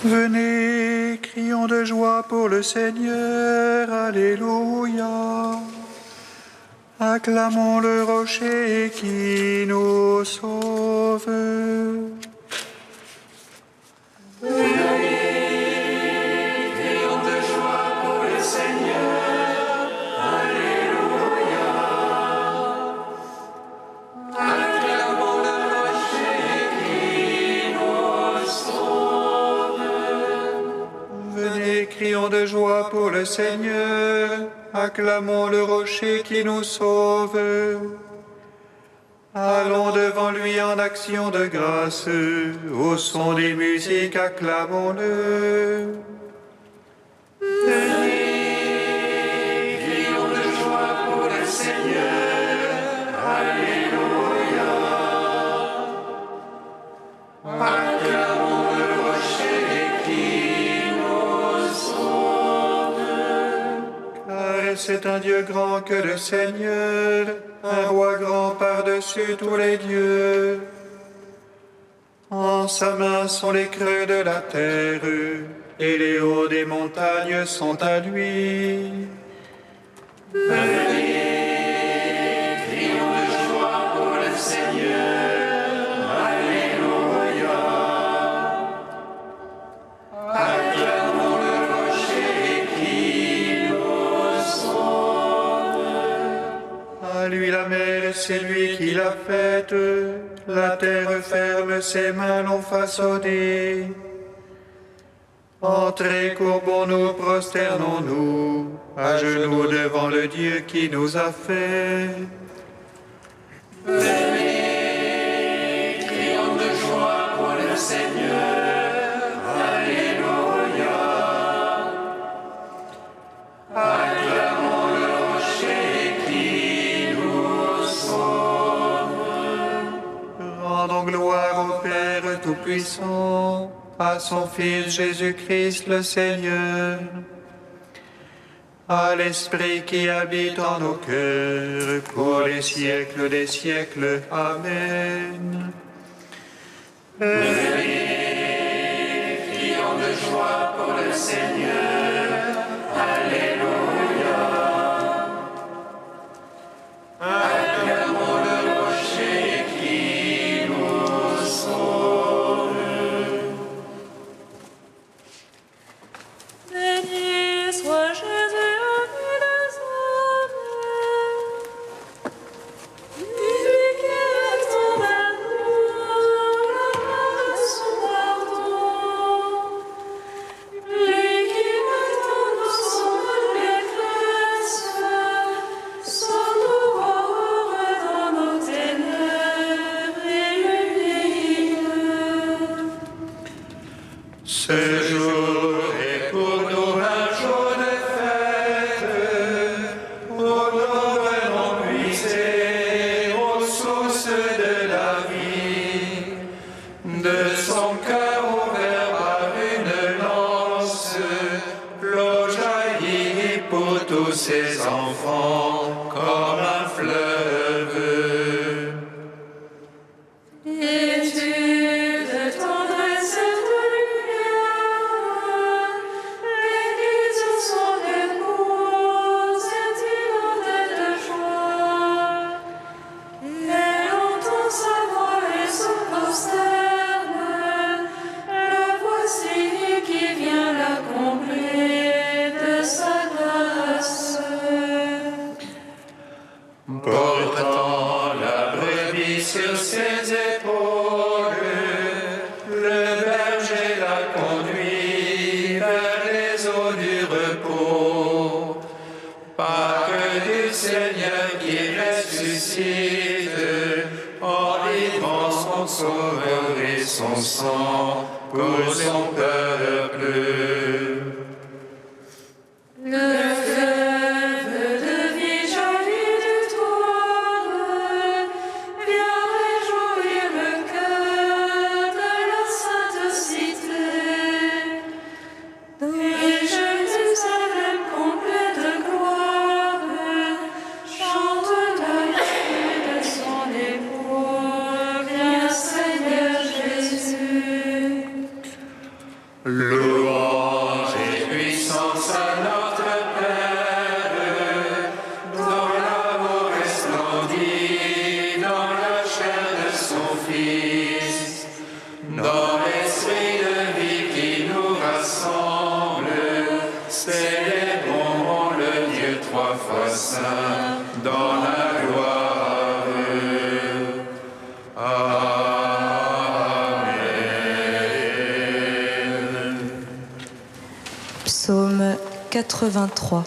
Venez, crions de joie pour le Seigneur, Alléluia. Acclamons le rocher qui nous sauve. Crions de joie pour le Seigneur, acclamons le rocher qui nous sauve. Allons devant lui en action de grâce, au son des musiques, acclamons-le. Venez, crions de joie pour le Seigneur, Alléluia. Acclamons le rocher qui c'est un Dieu grand que le Seigneur, un roi grand par-dessus tous les dieux. En sa main sont les creux de la terre, et les hauts des montagnes sont à lui. Venez, crions de joie pour le Seigneur, Alléluia. Acclamons le rocher qui à lui la mer, c'est lui qui l'a faite. La terre ferme, ses mains l'ont façonnée. Entrez, courbons-nous, prosternons-nous, à genoux devant le Dieu qui nous a fait. Venez, crions de joie pour le Seigneur, Alléluia. Acclamons le rocher qui nous sauve. Rendons gloire au Père Tout-Puissant, à son Fils Jésus-Christ le Seigneur, à l'Esprit qui habite en nos cœurs, pour les siècles des siècles. Amen. Venez, crions de joie pour le Seigneur, Alléluia. Acclamons le rocher qui nous sauve. Béni soit Jésus, ami des hommes, lui qui est envers nous, la grâce son pardon, lui qui met en nous son allégresse, son aurore dans nos ténèbres illumine. Ce jour est pour nous un jour de fête, où nous venons puiser aux sources de la vie. De son cœur ouvert par une lance, l'eau jaillit pour tous ses enfants comme un fleuve. Étude de tendresse et de lumière, l'Église son épouse est inondée de joie. Elle entend sa voix et se prosterne, le voici qui vient la combler de sa grâce. Portant la brebis sur ses épaules, le berger la conduit vers les eaux du repos. Pâque du Seigneur qui ressuscite, en livrant son sauveur et son sang pour son peuple. Le fleuve de vie jaillit du trône, vient réjouir le cœur de la sainte cité. Et Jérusalem complet de gloire, chante l'arrivée de son époux, viens Seigneur Jésus. Louange et puissance à notre Père, dont l'amour resplendit dans la chair de son Fils, dans l'esprit de vie qui nous rassemble. Célébrons le Dieu trois fois saint dans la gloire. Psaume 83.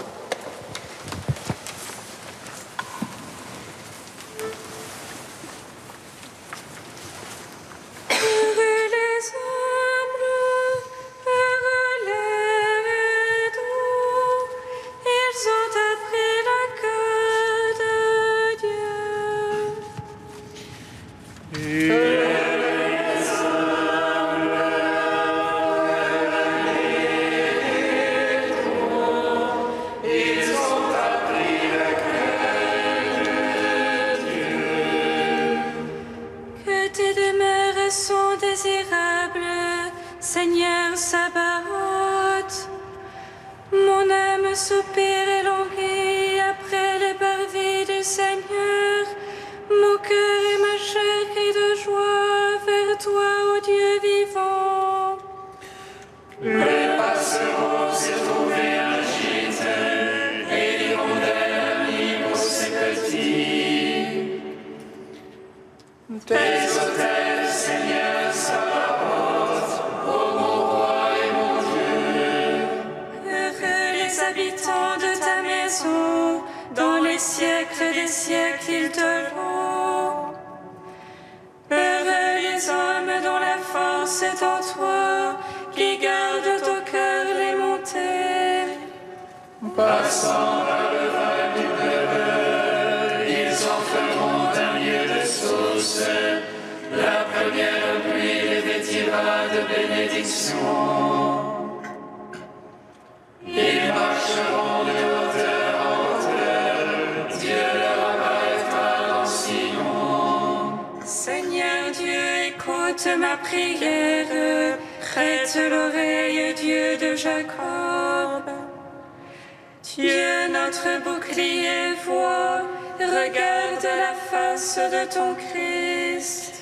Seigneur Sabaoth, mon âme soupire et languit après les parvis du Seigneur. Mon cœur et ma chair crient de joie vers toi, ô Dieu vivant. Les passereaux s'y trouvaient un gîte, et l'hirondelle amie pour ses petits. Tes autels, Seigneur Sabaoth, ô mon roi et mon Dieu. Heureux les habitants de ta maison, dans les siècles des siècles ils te louent. Heureux les hommes dont la force est en toi, qui gardent au cœur les montées. Passant par le val du pleureur, ils en feront un lieu de source. La première pluie les vêtira de bénédiction. Ils marcheront de hauteur en hauteur, Dieu leur apparaîtra dans Sion. Seigneur Dieu, écoute ma prière, prête l'oreille, Dieu de Jacob. Dieu, notre bouclier, vois, regarde la face de ton Christ.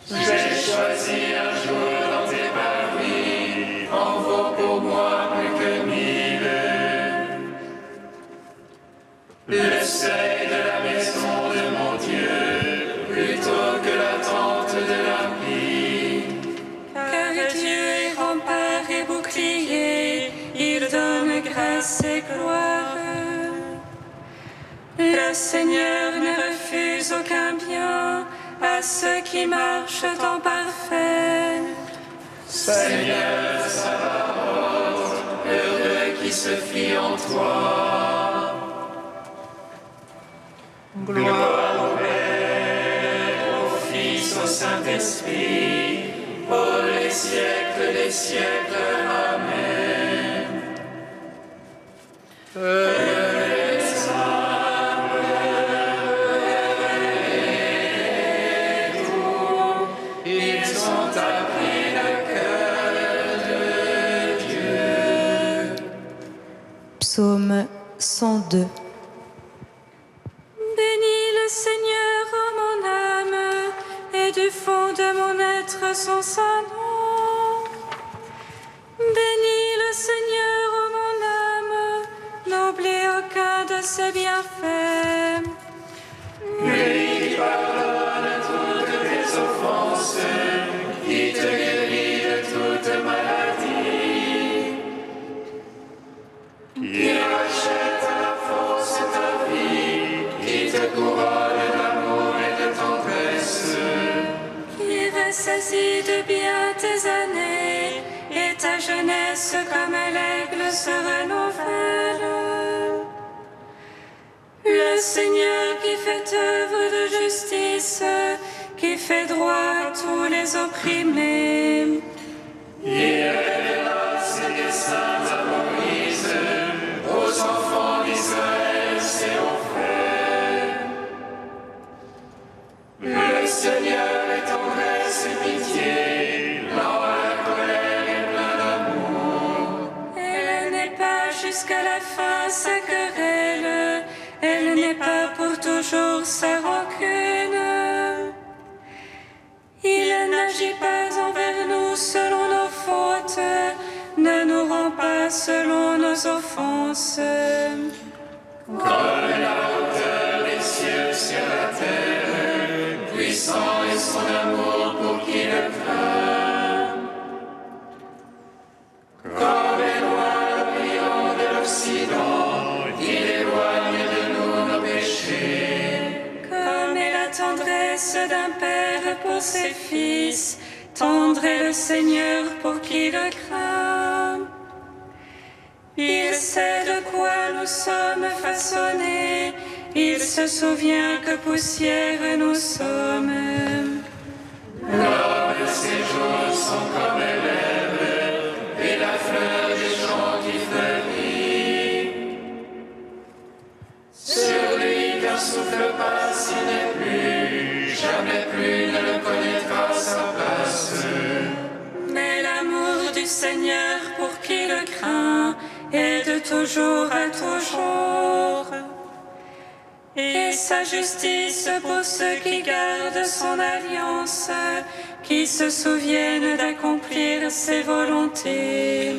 J'ai choisi un jour dans tes parvis, en vaut pour moi plus que 1000. Le seuil de la maison de mon Dieu, plutôt que la tente de l'impie. Car Dieu est rempart et bouclier, il donne grâce et gloire. Le Seigneur ne refuse aucun bien à ceux qui marchent en parfait. Seigneur Sabaoth, heureux qui se fie en toi. Gloire au Père, au Fils, au Saint-Esprit, pour les siècles des siècles. Amen. Ils ont appris le cœur de Dieu. Psaume 102. Bénis le Seigneur, ô mon âme, et du fond de mon être son saint nom. Bénis le Seigneur, ô mon âme, n'oublie aucun de ses bienfaits. Lui qui pardonne toutes tes offenses, qui te guérit de toute maladie, qui rachète à la force ta vie, qui te couronne d'amour et de tendresse, Qui ressaisit de bien tes années, et ta jeunesse comme l'aigle se renouvelle. Le Seigneur qui fait œuvre de justice, qui fait droit à tous les opprimés. il révéla ses desseins à Moïse, aux enfants d'Israël ses frères. Le Seigneur est tendresse et pitié, lent à la colère et plein d'amour. jusqu'à la fin sa querelle, elle n'est pas pour toujours sa rancune. Il n'agit pas envers nous selon nos fautes, ne nous rend pas selon nos offenses. Comme la hauteur des cieux sur la terre, puissant est son amour pour qui le craint. Comme est loin l'Orient de l'Occident, il éloigne de nous nos péchés. Comme est la tendresse d'un père pour ses fils, tendre est le Seigneur pour qui le craint. Il sait de quoi nous sommes façonnés, il se souvient que poussière nous sommes. L'homme de ses jours sont comme l'herbe, et la fleur des champs qui fleurit. Sur lui qu'un souffle passe, il n'est plus, jamais plus ne le connaîtra sa place. Mais l'amour du Seigneur pour qui le craint est de toujours à toujours. Et sa justice pour ceux qui gardent son alliance, qui se souviennent d'accomplir ses volontés.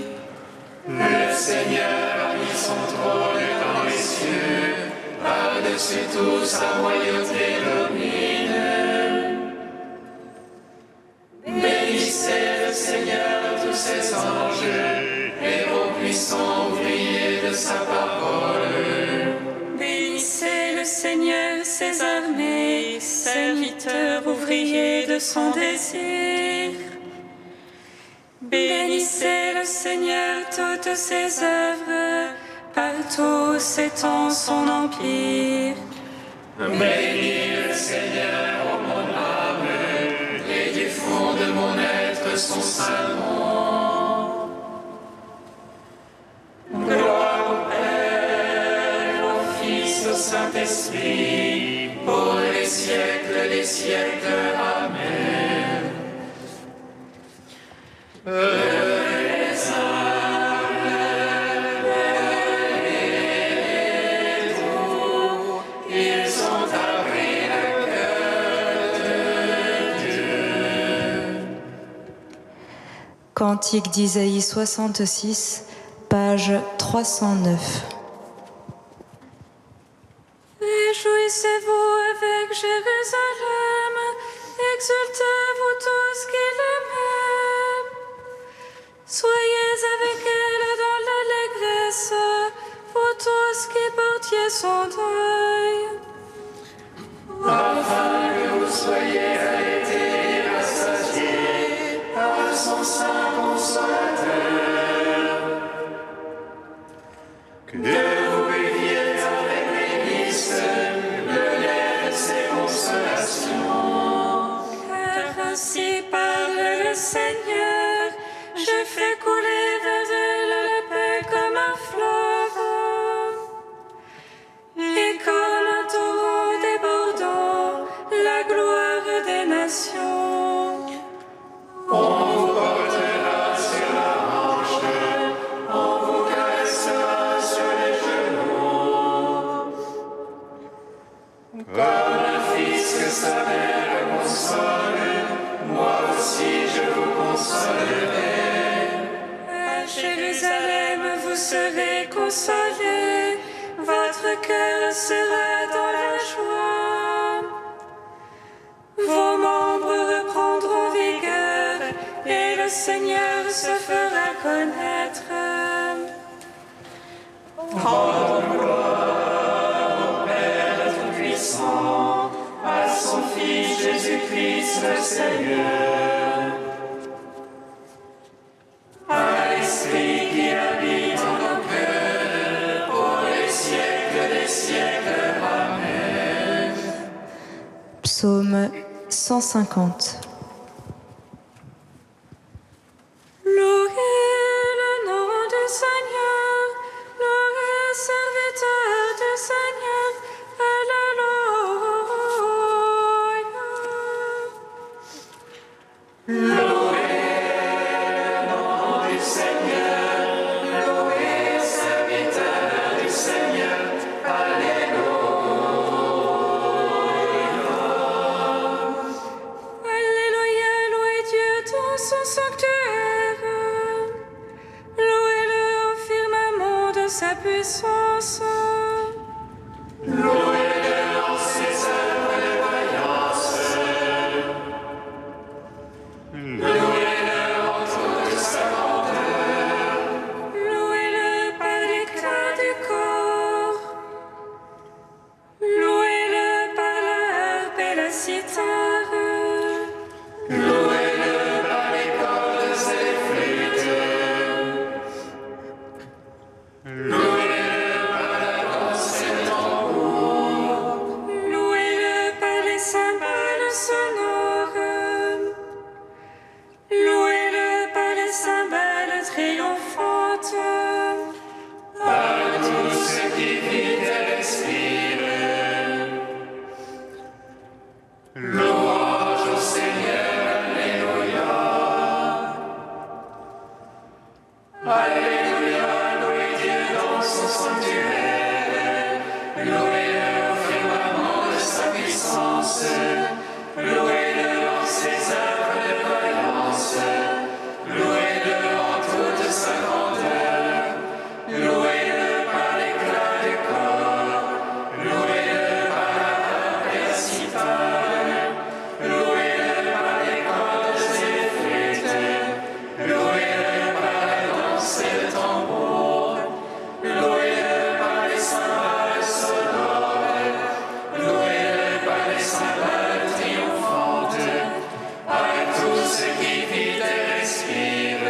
Le Seigneur a mis son trône dans les cieux, par-dessus tout sa royauté domine. Bénissez le Seigneur tous ses anges, et vos puissants ouvriers de sa parole. Bénissez le Seigneur ses armées, serviteurs ouvriers de son désir. Bénissez le Seigneur toutes ses œuvres, partout s'étend son empire. Bénis le Seigneur, ô mon âme, et du fond de mon être son saint nom. Gloire au Père, au Fils, au Saint-Esprit, pour les siècles des siècles. Amen. Les âmes, les doux, ils ont appris le cœur de Dieu. Cantique d'Isaïe 66, page 309. Réjouissez-vous avec Jérusalem, exultez-vous tous qui l'aiment. Soyez avec elle dans l'allégresse, vous tous qui portiez son deuil. Afin que vous soyez arrêtés et rassasiés par son saint consolateur. Que vous buviez avec l'église le lait de ses consolations. Car ainsi parle le Seigneur, je fais couler vers elle la paix comme un fleuve, et comme un torrent débordant, la gloire des nations. On vous portera sur la hanche, on vous caressera sur les genoux. Comme un fils que sa mère console, moi aussi je vous consolerai. À Jérusalem, vous serez consolés, votre cœur sera dans la joie. Vos membres reprendront vigueur, et le Seigneur se fera connaître. Tout-Puissant, à son Fils Jésus-Christ le Seigneur, à l'Esprit qui habite en nos cœurs, pour les siècles des siècles. Amen. Psaume 150. Louez le nom du Seigneur, louez serviteur du Seigneur, alléluia. Louez le nom du Seigneur, louez serviteur puissance. Louez-le en ses œuvres de vaillance. Louez-le en toute sa grandeur. Louez-le par l'éclat du corps. Louez-le par la harpe et la cithare. Louez-le par les cordes et les flûtes. Louez-le par la danse et le tambour. Louez-le par les cymbales sonores. Louez-le par les cymbales triomphantes. Par tout ce qui vit et respire. Louange au Seigneur, Alléluia. Alléluia, louez Dieu dans son sanctuaire. Louez-le au firmament de sa puissance. Louez-le en ses œuvres de vaillance. Louez-le en toute sa grandeur. Louez-le par l'éclat du corps. Louez-le par la harpe et la cithare. Louez-le par les cordes et les flûtes. Louez-le par la danse et le tambour. Louez-le par les cymbales sonores. Louez-le par les cymbales triomphantes. À tout ce qui vit et respire.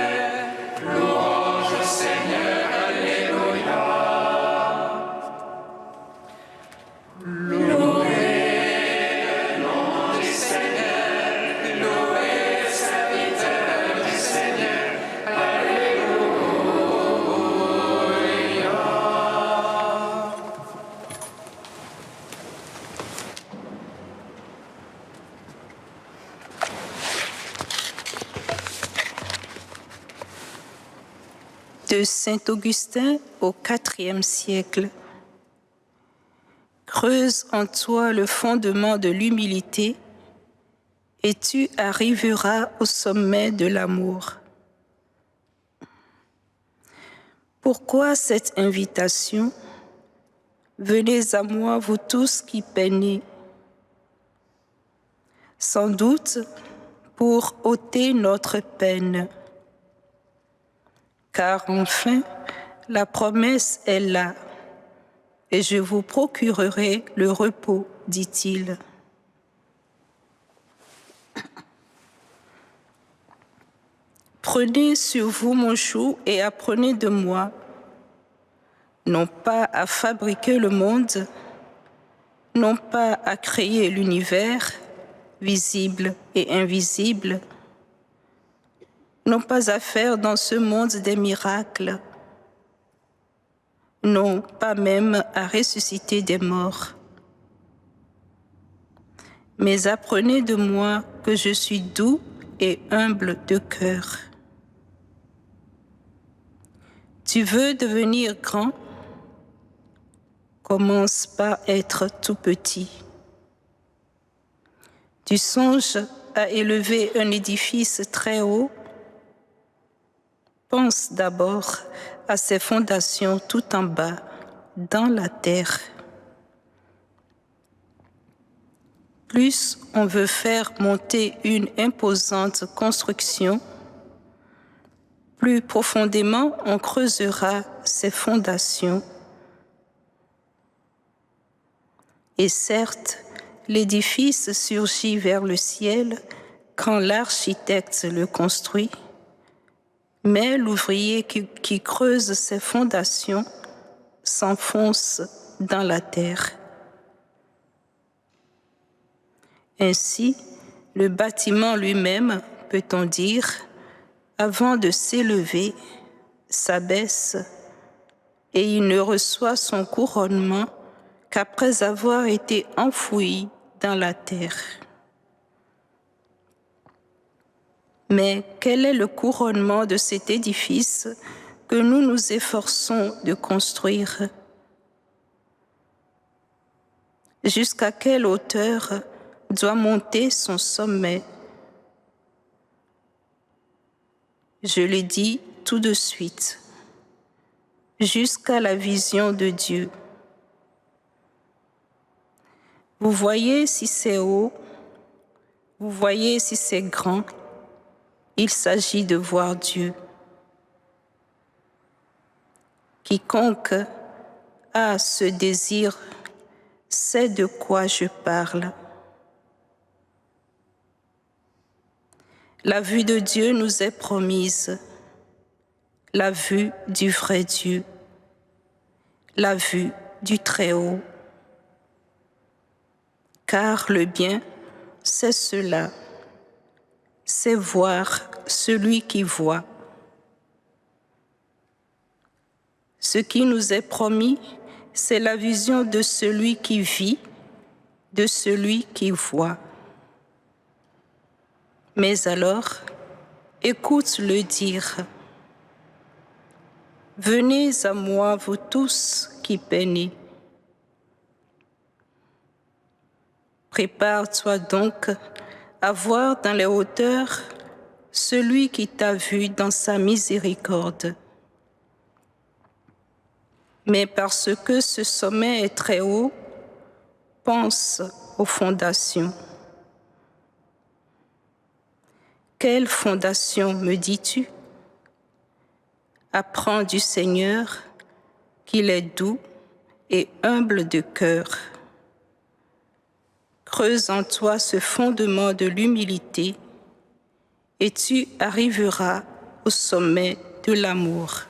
Louange au Seigneur, Alléluia. Louez le nom du Seigneur. Louez le serviteur du Seigneur. Alléluia. De Saint Augustin au IVe siècle. Creuse en toi le fondement de l'humilité et tu arriveras au sommet de l'amour. Pourquoi cette invitation? Venez à moi, vous tous qui peinez. Sans doute pour ôter notre peine. Car enfin, la promesse est là, et je vous procurerai le repos, dit-il. Prenez sur vous mon joug et apprenez de moi, non pas à fabriquer le monde, non pas à créer l'univers, visible et invisible, non pas à faire dans ce monde des miracles, non pas même à ressusciter des morts. Mais apprenez de moi que je suis doux et humble de cœur. Tu veux devenir grand? Commence par être tout petit. Tu songes à élever un édifice très haut? Pense d'abord à ses fondations tout en bas, dans la terre. Plus on veut faire monter une imposante construction, plus profondément on creusera ses fondations. Et certes, l'édifice surgit vers le ciel quand l'architecte le construit, mais l'ouvrier qui creuse ses fondations s'enfonce dans la terre. Ainsi, le bâtiment lui-même, peut-on dire, avant de s'élever, s'abaisse et il ne reçoit son couronnement qu'après avoir été enfoui dans la terre. Mais quel est le couronnement de cet édifice que nous nous efforçons de construire? Jusqu'à quelle hauteur doit monter son sommet? Je le dis tout de suite. jusqu'à la vision de Dieu. Vous voyez si c'est haut, vous voyez si c'est grand, il s'agit de voir Dieu. Quiconque a ce désir sait de quoi je parle. La vue de Dieu nous est promise, la vue du vrai Dieu, la vue du Très-Haut. Car le bien, c'est cela, c'est voir celui qui voit. Ce qui nous est promis, c'est la vision de celui qui vit, de celui qui voit. Mais alors, écoute-le dire. Venez à moi, vous tous qui peinez. Prépare-toi donc à voir dans les hauteurs celui qui t'a vu dans sa miséricorde. Mais parce que ce sommet est très haut, pense aux fondations. Quelle fondation, me dis-tu? Apprends du Seigneur qu'il est doux et humble de cœur. Creuse en toi ce fondement de l'humilité et tu arriveras au sommet de l'amour.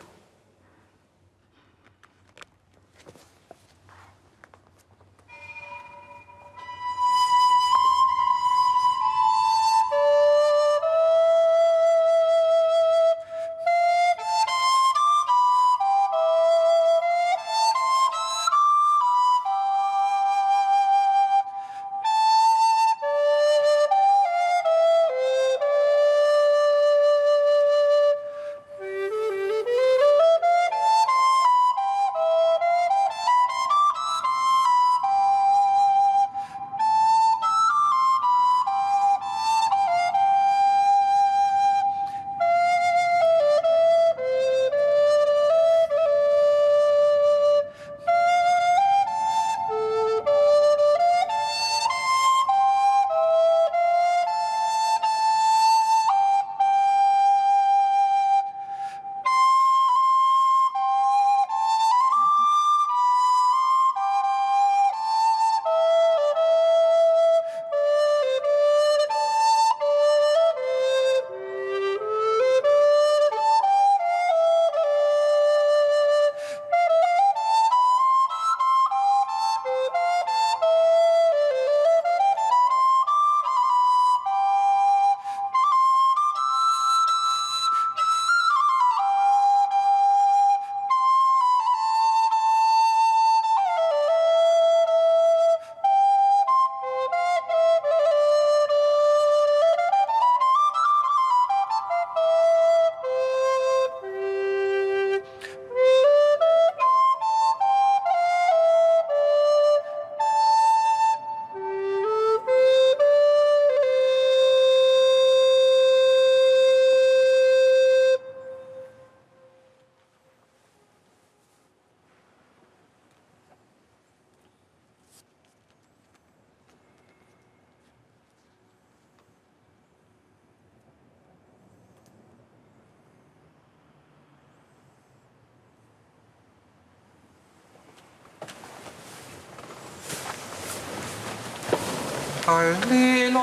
Halleluja,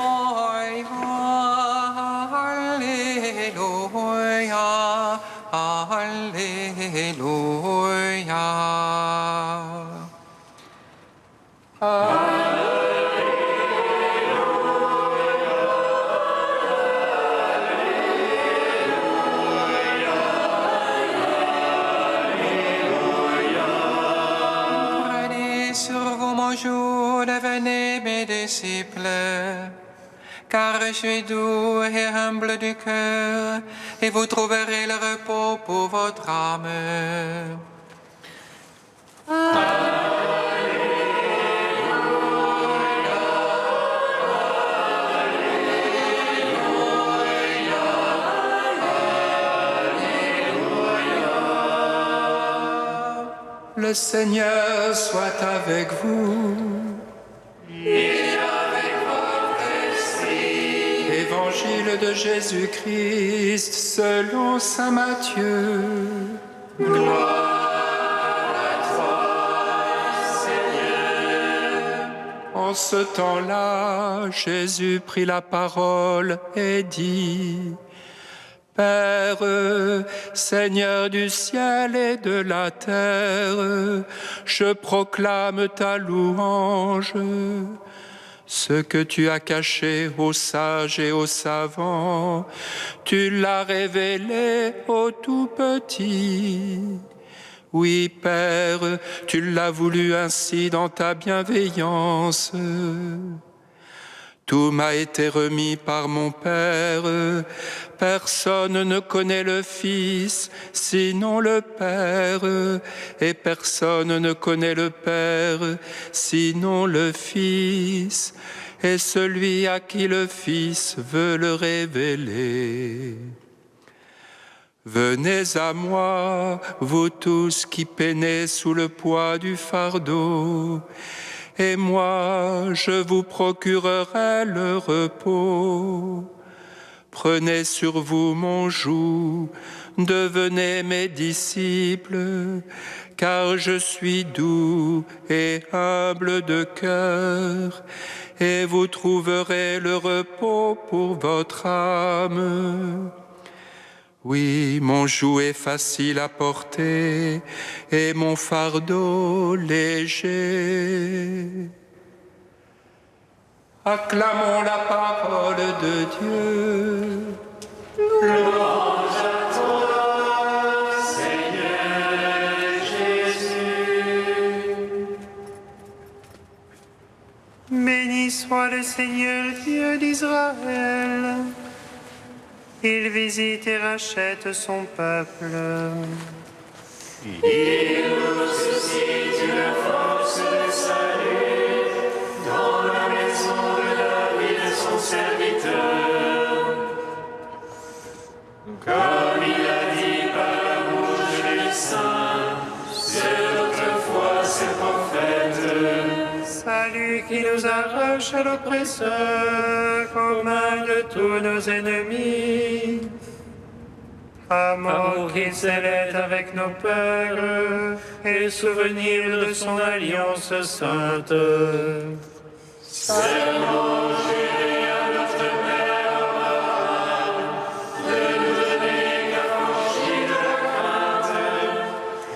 halleluja, halleluja. Prenez sur vous mon joug, devenez mes disciples, car je suis doux et humble du cœur, et vous trouverez le repos pour votre âme. Le Seigneur soit avec vous. Et avec votre esprit. Évangile de Jésus-Christ selon saint Matthieu. Gloire à toi, Seigneur. En ce temps-là, Jésus prit la parole et dit: Père, Seigneur du ciel et de la terre, je proclame ta louange. Ce que tu as caché aux sages et aux savants, tu l'as révélé aux tout petits. Oui, Père, tu l'as voulu ainsi dans ta bienveillance. Tout m'a été remis par mon Père. Personne ne connaît le Fils, sinon le Père, et personne ne connaît le Père, sinon le Fils, et celui à qui le Fils veut le révéler. Venez à moi, vous tous qui peinez sous le poids du fardeau, et moi je vous procurerai le repos. Prenez sur vous mon joug, devenez mes disciples, car je suis doux et humble de cœur, et vous trouverez le repos pour votre âme. Oui, mon joug est facile à porter et mon fardeau léger. Acclamons la parole de Dieu. Louange à toi, Seigneur Jésus. Béni soit le Seigneur Dieu d'Israël. Il visite et rachète son peuple. Il nous suscite une force de salut dans la maison de David, son serviteur. Comme il a dit par la bouche des saints, c'est autrefois ses prophètes. Salut qui nous arrache à l'oppresseur, aux mains de tous nos ennemis. Amour qui s'élève avec nos pères, et souvenir de son alliance sainte. Seulement juré à notre mère Abraham de nous donner l'affranchie de la crainte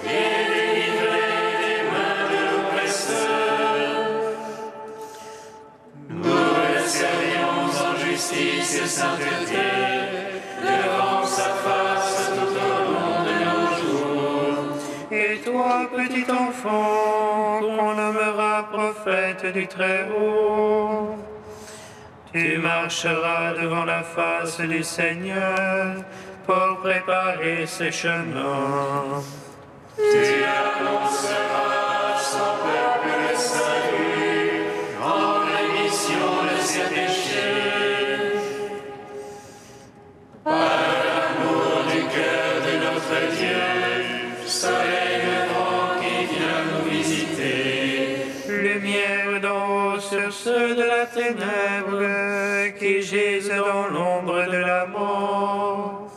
et délivrer des mains de l'oppresseur. Nous le servions en justice et sainteté devant sa face tout au long de nos jours. Et toi, petit enfant, qu'on nommera prophète du Très-Haut, tu marcheras devant la face du Seigneur pour préparer ses chemins. Tu annonceras à son peuple le salut, en rémission de ses péchés. Par l'amour du cœur de notre Dieu, soleil levant qui vient nous visiter. Lumière d'en haut sur ceux de la ténèbre qui gisent dans l'ombre de la mort,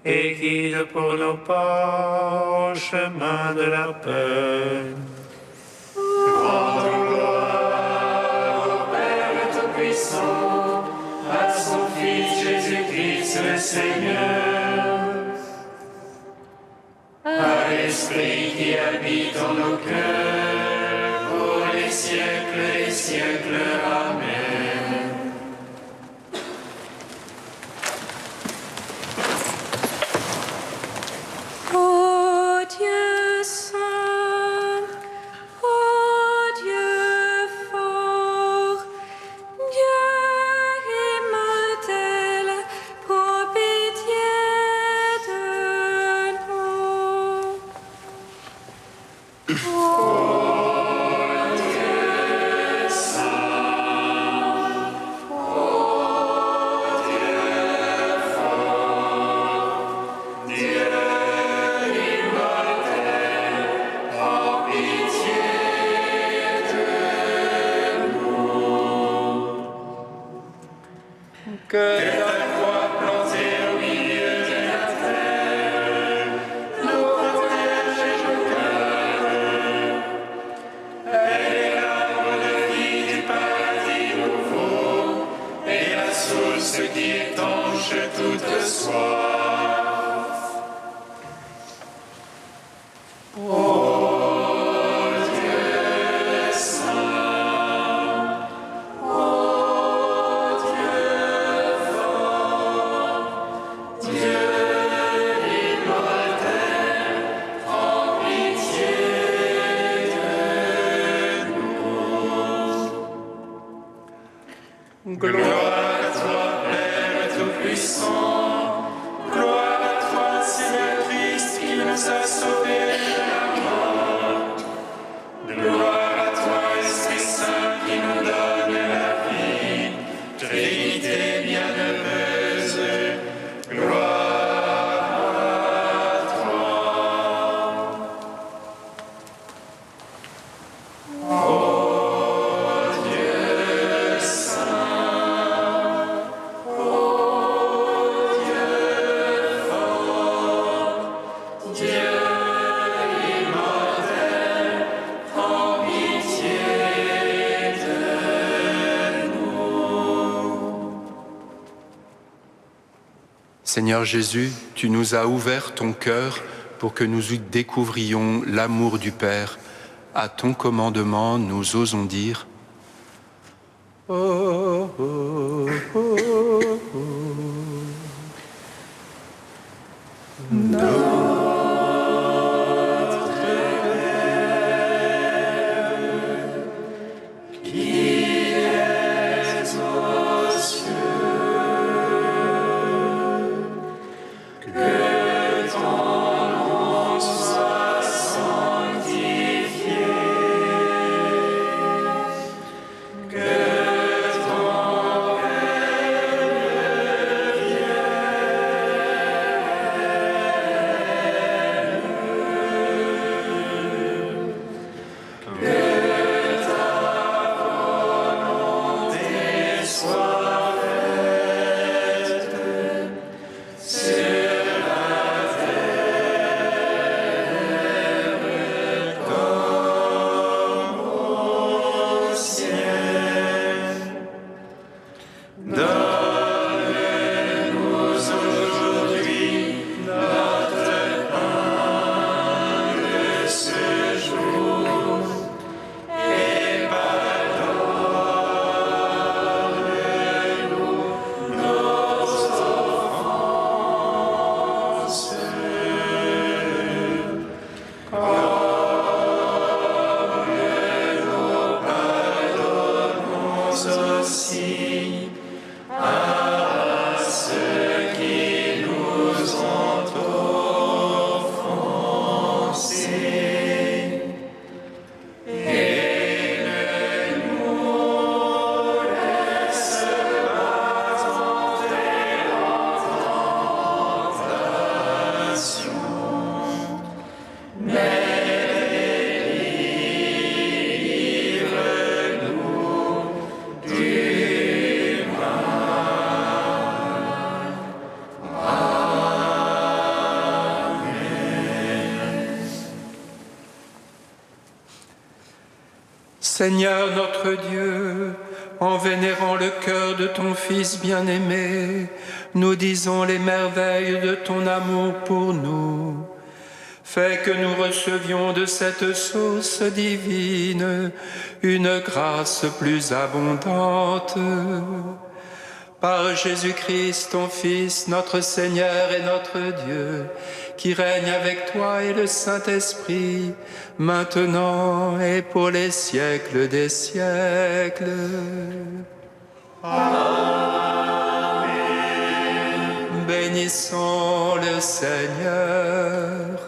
et guide pour nos pas au chemin de la paix. Grande gloire au Père Tout-Puissant, à son Fils Jésus-Christ le Seigneur, à l'Esprit qui habite en nos cœurs, pour les siècles des siècles. Amen. Ô Dieu saint, ô Dieu fort, Dieu immortel, prends pitié de nous. nous as sauvés de la mort. Gloire à toi, Esprit Saint, qui nous donne la vie. Trinité bienheureuse, gloire à toi. Ô Dieu saint, ô Dieu fort, Dieu immortel, prends pitié de nous. Seigneur Jésus, tu nous as ouvert ton cœur pour que nous découvrions l'amour du Père. À ton commandement, nous osons dire oh, oh, oh, oh. Seigneur notre Dieu, en vénérant le cœur de ton Fils bien-aimé, nous disons les merveilles de ton amour pour nous. Fais que nous recevions de cette source divine une grâce plus abondante. Par Jésus-Christ, ton Fils, notre Seigneur et notre Dieu, qui règne avec toi et le Saint-Esprit, maintenant et pour les siècles des siècles. Amen. Bénissons le Seigneur.